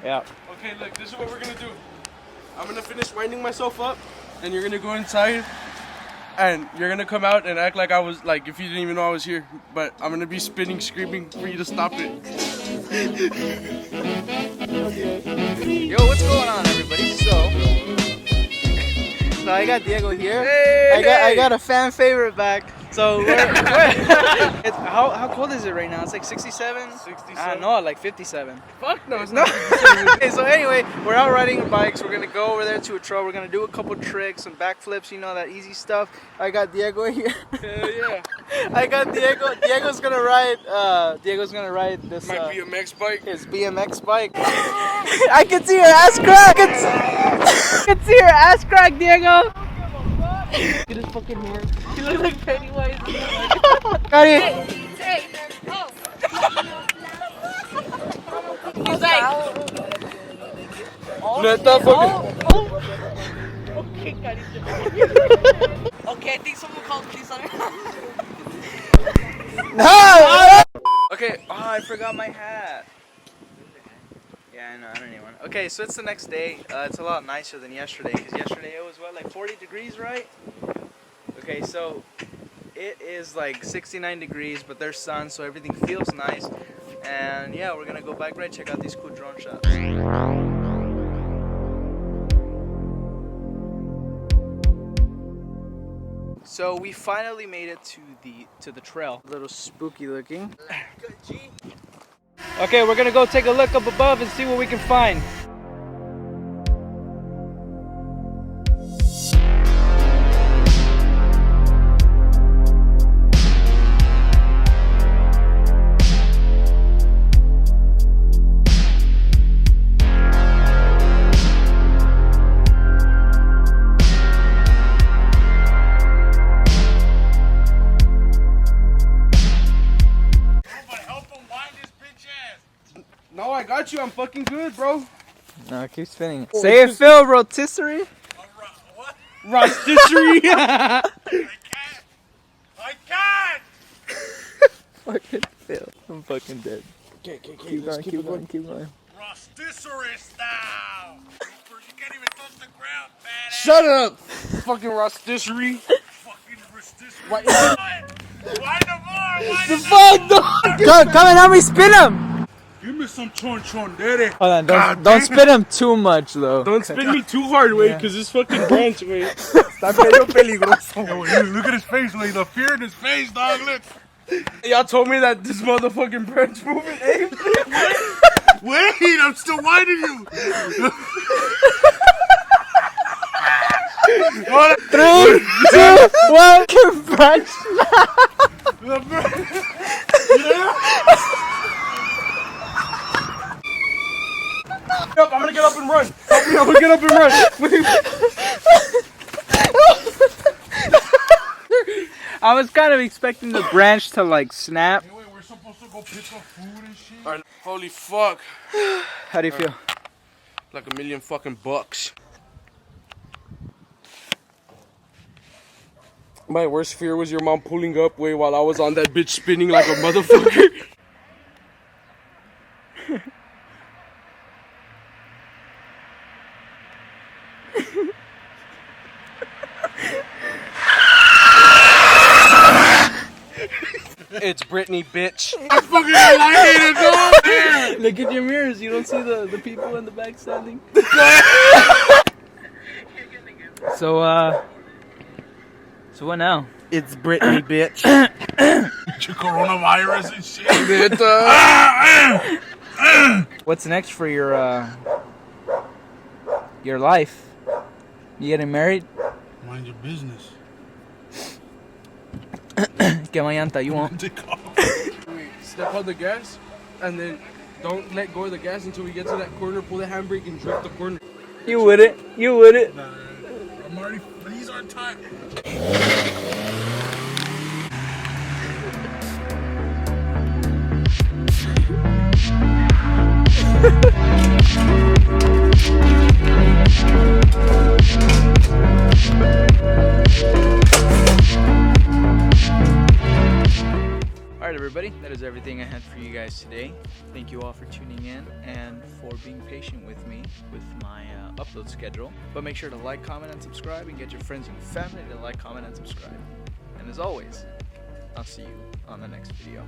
Yeah. Okay, look, this is what we're gonna do. I'm gonna finish winding myself up, and you're gonna go inside, and you're gonna come out and act like I was, like, if you didn't even know I was here. But I'm gonna be spinning, screaming for you to stop it. Yo, what's going on, everybody? So I got Diego here. Hey! I got a fan favorite back. So how cold is it right now? It's like 67? 67? No, like 57. Fuck no, it's No. not. Okay, so anyway, we're out riding bikes. We're gonna go over there to a trail. We're gonna do a couple tricks, some backflips, you know, that easy stuff. I got Diego here. Hell yeah. I got Diego. Diego's gonna ride this My BMX bike. his BMX bike. I can see your ass crack. I can see your ass crack, Diego. Get his fucking hair. He looks like Pennywise. Got it. Hey, he's like, Neta, fucking. okay, got it. Okay, I think someone called police on him. No! Okay, oh, I forgot my hat. Yeah, I know, I don't need one. Okay, so it's the next day. It's a lot nicer than yesterday, because yesterday it was, what, like 40 degrees, right? Okay, so it is like 69 degrees, but there's sun, so everything feels nice. And yeah, we're gonna go bike ride, check out these cool drone shots. So we finally made it to the trail. A little spooky looking. Okay, we're gonna go take a look up above and see what we can find. No, I got you. I'm fucking good, bro. No, keep spinning. Say it, Phil. Rotisserie. What? Rotisserie. I can't! Fucking Phil. I'm fucking dead. Okay, Keep going, keep going, keep going. Rotisserie style! You can't even touch the ground, badass! Shut up. Fucking rotisserie. Fucking rotisserie. Why? Why the more? Why The the fuck, dog? Come and help me spin him. Give me some chon chon, daddy. Hold on, God don't damn spin him too much though. Don't spin me too hard, way, because this fucking branch, way. Está medio peligroso. Yo, look at his face, like the fear in his face, dog. Look. Y'all told me that this motherfucking branch moving, eh? Wait, I'm still winding you. 3, 2, 1, branch. Yup, I'm gonna get up and run. Help me, I'm gonna get up and run. I was kind of expecting the branch to like snap. Hey, wait, we're supposed to go pick up food and shit. Alright, holy fuck. How do you feel? Like $1 million fucking bucks. My worst fear was your mom pulling up, way, while I was on that bitch spinning like a motherfucker. It's Brittany, bitch. I fucking lighted it up there. Look at your mirrors. You don't see the people in the back standing. So what now? It's Brittany, bitch. Your coronavirus and shit. What's next for your life? You getting married? Mind your business. Quema llanta, you won't. Step on the gas, and then don't let go of the gas until we get to that corner. Pull the handbrake and drift the corner. You wouldn't. You wouldn't. Nah, I'm already. These aren't time. Alright everybody, that is everything I had for you guys today. Thank you all for tuning in and for being patient with me with my upload schedule. But make sure to like, comment, and subscribe, and get your friends and family to like, comment, and subscribe. And as always, I'll see you on the next video.